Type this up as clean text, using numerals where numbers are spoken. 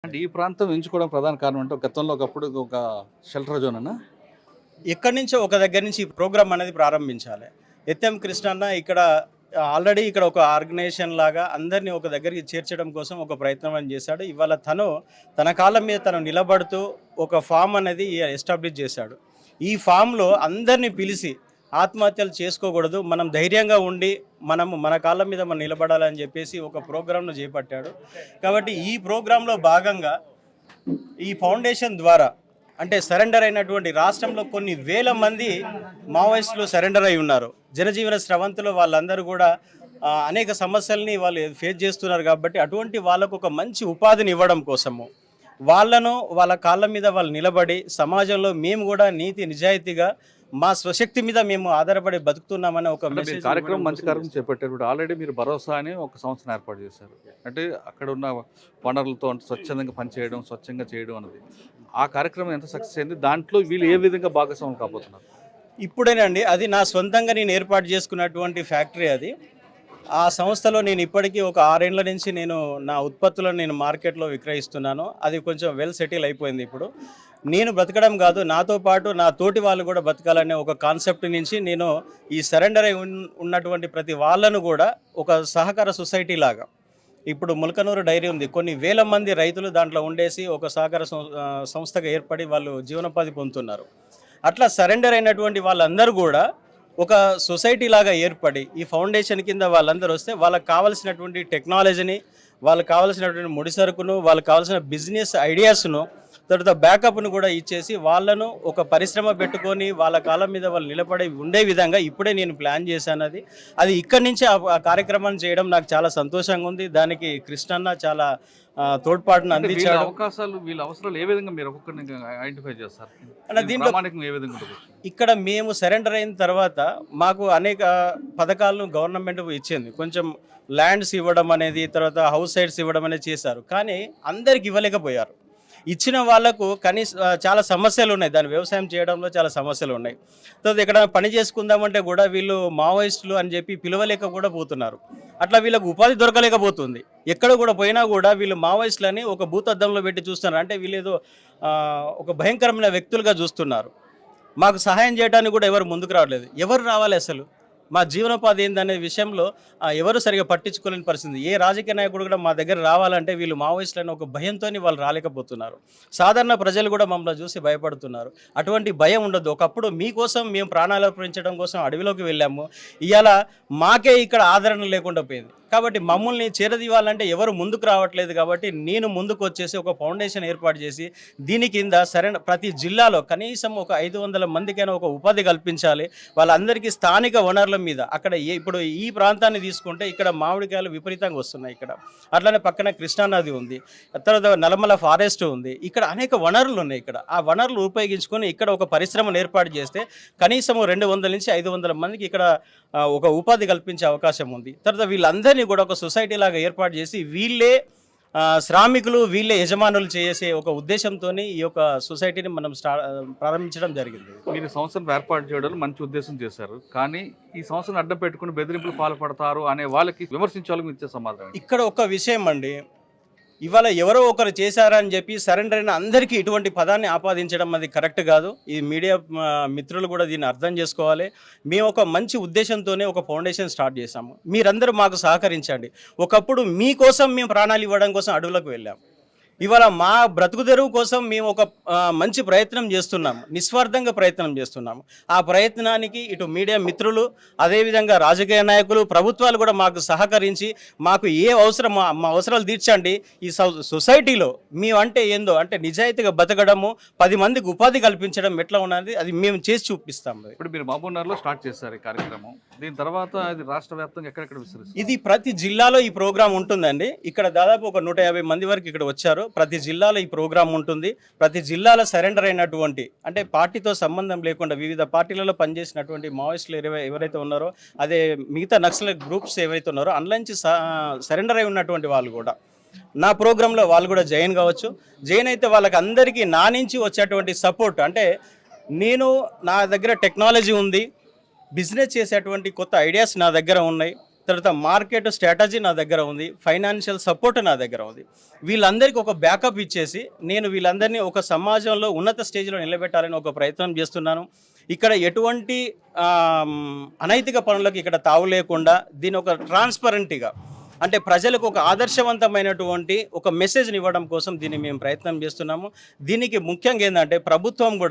అంటే ఈ ప్రాంతం ఎంచుకోవడం ప్రధాన కారణం అంటే గతంలో ఒకప్పుడు ఒక షెల్టర్ జోన్ అన్న ఎక్కడి నుంచో ఒక దగ్గర నుంచి ఈ ప్రోగ్రామ్ అనేది ప్రారంభించాలి. ఎత్ఎం కృష్ణన్న ఇక్కడ ఆల్రెడీ ఇక్కడ ఒక ఆర్గనైజేషన్ లాగా అందరినీ ఒక దగ్గరికి చేర్చడం కోసం ఒక ప్రయత్నం అని చేశాడు. ఇవాళ తన కాళ్ళ మీద తను నిలబడుతూ ఒక ఫామ్ అనేది ఎస్టాబ్లిష్ చేశాడు. ఈ ఫామ్లో అందరినీ పిలిచి ఆత్మహత్యలు చేసుకోకూడదు, మనం ధైర్యంగా ఉండి మన కాళ్ళ మీద మనం నిలబడాలని చెప్పేసి ఒక ప్రోగ్రామ్ను చేపట్టాడు. కాబట్టి ఈ ప్రోగ్రాంలో భాగంగా ఈ ఫౌండేషన్ ద్వారా అంటే సరెండర్ అయినటువంటి రాష్ట్రంలో కొన్ని వేల మంది మావోయిస్టులు సరెండర్ అయి ఉన్నారు. జనజీవన స్రవంతులు వాళ్ళందరూ కూడా అనేక సమస్యల్ని వాళ్ళు ఫేస్ చేస్తున్నారు. కాబట్టి అటువంటి వాళ్ళకు ఒక మంచి ఉపాధిని ఇవ్వడం కోసము వాళ్ళ కాళ్ళ మీద వాళ్ళు నిలబడి సమాజంలో మేము కూడా నీతి నిజాయితీగా మా స్వశక్తి మీద మేము ఆధారపడి బతుకుతున్నామని ఒక మెసేజ్ కార్యక్రమం మంచి కార్యక్రమం చేపట్టారు. ఆల్రెడీ మీరు భరోసా అని ఒక సంస్థను ఏర్పాటు చేశారు. అంటే అక్కడ ఉన్న వనరులతో అంటే స్వచ్ఛందంగా పనిచేయడం, స్వచ్ఛంగా చేయడం అనేది ఆ కార్యక్రమం ఎంత సక్సెస్ అయింది, దాంట్లో వీళ్ళు ఏ విధంగా భాగస్వామ్యం కాబోతున్నారు? ఇప్పుడేనండి అది నా సొంతంగా నేను ఏర్పాటు చేసుకున్నటువంటి ఫ్యాక్టరీ. అది ఆ సంస్థలో నేను ఇప్పటికీ ఒక 6 ఏళ్ల నుంచి నేను నా ఉత్పత్తులను నేను మార్కెట్లో విక్రయిస్తున్నాను. అది కొంచెం వెల్ సెటిల్ అయిపోయింది. ఇప్పుడు నేను బ్రతకడం కాదు, నాతో పాటు నా తోటి వాళ్ళు కూడా బతకాలనే ఒక కాన్సెప్ట్ నుంచి నేను ఈ సరెండర్ అయి ఉన్నటువంటి ప్రతి వాళ్ళను కూడా ఒక సహకార సొసైటీ లాగా, ఇప్పుడు ములకనూరు డైరీ ఉంది, కొన్ని వేల మంది రైతులు దాంట్లో ఉండేసి ఒక సహకార సంస్థగా ఏర్పడి వాళ్ళు జీవనోపాధి పొందుతున్నారు. అట్లా సరెండర్ అయినటువంటి వాళ్ళందరూ కూడా ఒక సొసైటీ లాగా ఏర్పడి ఈ ఫౌండేషన్ కింద వాళ్ళందరూ వస్తే వాళ్ళకి కావాల్సినటువంటి టెక్నాలజీని, వాళ్ళకి కావాల్సినటువంటి ముడి సరుకును, వాళ్ళకి కావాల్సిన బిజినెస్ ఐడియాస్ను, తర్వాత బ్యాకప్ను కూడా ఇచ్చేసి వాళ్ళను ఒక పరిశ్రమ పెట్టుకొని వాళ్ళ కాలం మీద వాళ్ళు నిలబడి ఉండే విధంగా ఇప్పుడే నేను ప్లాన్ చేశాను. అది ఇక్కడి నుంచి ఆ కార్యక్రమాన్ని చేయడం నాకు చాలా సంతోషంగా ఉంది. దానికి కృష్ణన్న చాలా తోడ్పాటును అందించాడు. అవకాశాలు వీళ్ళ అవసరాలు ఏ విధంగా మీరు ఒక్కొక్కరిని ఐడెంటిఫై చేస్తారు? దీంట్లో ఏ విధంగా ఇక్కడ మేము సరెండర్ అయిన తర్వాత మాకు అనేక పథకాలను గవర్నమెంట్ ఇచ్చింది. కొంచెం ల్యాండ్స్ ఇవ్వడం అనేది, తర్వాత హౌస్ సైడ్స్ ఇవ్వడం అనేది చేశారు. కానీ అందరికి ఇవ్వలేకపోయారు. ఇచ్చిన వాళ్లకు చాలా సమస్యలు ఉన్నాయి, దాని వ్యవసాయం చేయడంలో చాలా సమస్యలు ఉన్నాయి. తర్వాత ఇక్కడ పని చేసుకుందామంటే కూడా వీళ్ళు మావోయిస్టులు అని చెప్పి పిలవలేక కూడా పోతున్నారు. అట్లా వీళ్ళకు ఉపాధి దొరకలేకపోతుంది. ఎక్కడ కూడా పోయినా కూడా వీళ్ళు మావోయిస్టులని ఒక భూతద్దంలో పెట్టి చూస్తున్నారు. అంటే వీళ్ళు ఏదో ఒక భయంకరమైన వ్యక్తులుగా చూస్తున్నారు. మాకు సహాయం చేయడానికి కూడా ఎవరు ముందుకు రావట్లేదు. ఎవరు రావాలి అసలు? మా జీవనోపాధి ఏందనే విషయంలో ఎవరు సరిగా పట్టించుకోలేని పరిస్థితి. ఏ రాజకీయ నాయకుడు కూడా మా దగ్గర రావాలంటే వీళ్ళు మావోయిస్టులని ఒక భయంతో వాళ్ళు రాలేకపోతున్నారు. సాధారణ ప్రజలు కూడా మమ్మల్ని చూసి భయపడుతున్నారు. అటువంటి భయం ఉండదు. ఒకప్పుడు మీకోసం మేము ప్రాణాలు అర్పించడం కోసం అడవిలోకి వెళ్ళాము. ఇవాళ మాకే ఇక్కడ ఆదరణ లేకుండా పోయింది. కాబట్టి మమ్మల్ని చేరదీయాలంటే ఎవరు ముందుకు రావట్లేదు. కాబట్టి నేను ముందుకు వచ్చేసి ఒక ఫౌండేషన్ ఏర్పాటు చేసి దీని కింద ప్రతి జిల్లాలో కనీసం ఒక 500 మందికైనా ఒక ఉపాధి కల్పించాలి. వాళ్ళందరికీ స్థానిక వనరుల మీద అక్కడ ఇప్పుడు ఈ ప్రాంతాన్ని తీసుకుంటే ఇక్కడ మామిడికాయలు విపరీతంగా వస్తున్నాయి. ఇక్కడ అట్లనే పక్కన కృష్ణానది ఉంది, తర్వాత నల్లమల ఫారెస్ట్ ఉంది. ఇక్కడ అనేక వనరులు ఉన్నాయి. ఇక్కడ ఆ వనరులు ఉపయోగించుకొని ఇక్కడ ఒక పరిశ్రమను ఏర్పాటు చేస్తే కనీసం 200 నుంచి 500 మందికి ఇక్కడ ఒక ఉపాధి కల్పించే అవకాశం ఉంది. తర్వాత వీళ్ళందరినీ కూడా ఒక సొసైటీ లాగా ఏర్పాటు చేసి వీళ్ళే శ్రామికులు, వీళ్ళే యజమానులు చేసే ఒక ఉద్దేశంతో ఈ యొక్క సొసైటీని మనం ప్రారంభించడం జరిగింది. మీరు సంస్థను ఏర్పాటు చేయడం మంచి ఉద్దేశం చేశారు. కానీ ఈ సంస్థను అడ్డం పెట్టుకుని బెదిరింపులు పాల్పడతారు అనే వాళ్ళకి విమర్శించే వాళ్ళకి ఇచ్చే సమాధానం ఇక్కడ ఒక విషయం అండి, ఇవాళ ఎవరో ఒకరు చేశారని చెప్పి సరెండర్ అయిన అందరికీ ఇటువంటి పదాన్ని ఆపాదించడం అది కరెక్ట్ కాదు. ఈ మీడియా మిత్రులు కూడా దీన్ని అర్థం చేసుకోవాలి. మేము ఒక మంచి ఉద్దేశంతోనే ఒక ఫౌండేషన్ స్టార్ట్ చేశాము. మీరందరూ మాకు సహకరించండి. ఒకప్పుడు మీకోసం మేము ప్రాణాలు ఇవ్వడం కోసం అడవులకు వెళ్ళాము. ఇవాళ మా బ్రతుకు తెరువు కోసం మేము ఒక మంచి ప్రయత్నం చేస్తున్నాము, నిస్వార్థంగా ప్రయత్నం చేస్తున్నాము. ఆ ప్రయత్నానికి ఇటు మీడియా మిత్రులు, అదేవిధంగా రాజకీయ నాయకులు, ప్రభుత్వాలు కూడా మాకు సహకరించి మాకు ఏ అవసరం మా అవసరాలు తీర్చండి. ఈ సొసైటీలో మేము అంటే ఏందో అంటే నిజాయితీగా బతకడము, 10 మందికి ఉపాధి కల్పించడం ఎట్లా ఉన్నది అది మేము చేసి చూపిస్తాము. ఇప్పుడు మీరు మహబూబ్నగర్లో స్టార్ట్ చేస్తారు ఈ కార్యక్రమం. దీని తర్వాత ఇది రాష్ట్ర వ్యాప్తంగా ఎక్కడెక్కడ విస్తరిస్తారు? ఇది ప్రతి జిల్లాలో ఈ ప్రోగ్రాం ఉంటుందండి. ఇక్కడ దాదాపు ఒక 150 మంది వరకు ఇక్కడ వచ్చారు. ప్రతి జిల్లాలో ఈ ప్రోగ్రాం ఉంటుంది. ప్రతి జిల్లాలో సరెండర్ అయినటువంటి అంటే పార్టీతో సంబంధం లేకుండా వివిధ పార్టీలలో పనిచేసినటువంటి మావోయిస్టులు ఎవరైతే ఉన్నారో, అదే మిగతా నక్సల్ గ్రూప్స్ ఏవైతే ఉన్నారో అందులో నుంచి సరెండర్ అయి ఉన్నటువంటి వాళ్ళు కూడా నా ప్రోగ్రాంలో వాళ్ళు కూడా జాయిన్ కావచ్చు. జాయిన్ అయితే వాళ్ళకి అందరికీ నా నుంచి వచ్చేటువంటి సపోర్ట్ అంటే నా దగ్గర టెక్నాలజీ ఉంది, బిజినెస్ చేసేటువంటి కొత్త ఐడియాస్ నా దగ్గర ఉన్నాయి. తర్వాత మార్కెట్ స్ట్రాటజీ నా దగ్గర ఉంది, ఫైనాన్షియల్ సపోర్ట్ నా దగ్గర ఉంది. వీళ్ళందరికీ ఒక బ్యాకప్ ఇచ్చేసి నేను వీళ్ళందరినీ ఒక సమాజంలో ఉన్నత స్టేజ్లో నిలబెట్టాలని ఒక ప్రయత్నం చేస్తున్నాను. ఇక్కడ ఎటువంటి అనైతిక పనులకు ఇక్కడ తావు లేకుండా దీని ఒక ట్రాన్స్పరెంట్గా, అంటే ప్రజలకు ఒక ఆదర్శవంతమైనటువంటి ఒక మెసేజ్ని ఇవ్వడం కోసం దీన్ని మేము ప్రయత్నం చేస్తున్నాము. దీనికి ముఖ్యంగా ఏంటంటే ప్రభుత్వం కూడా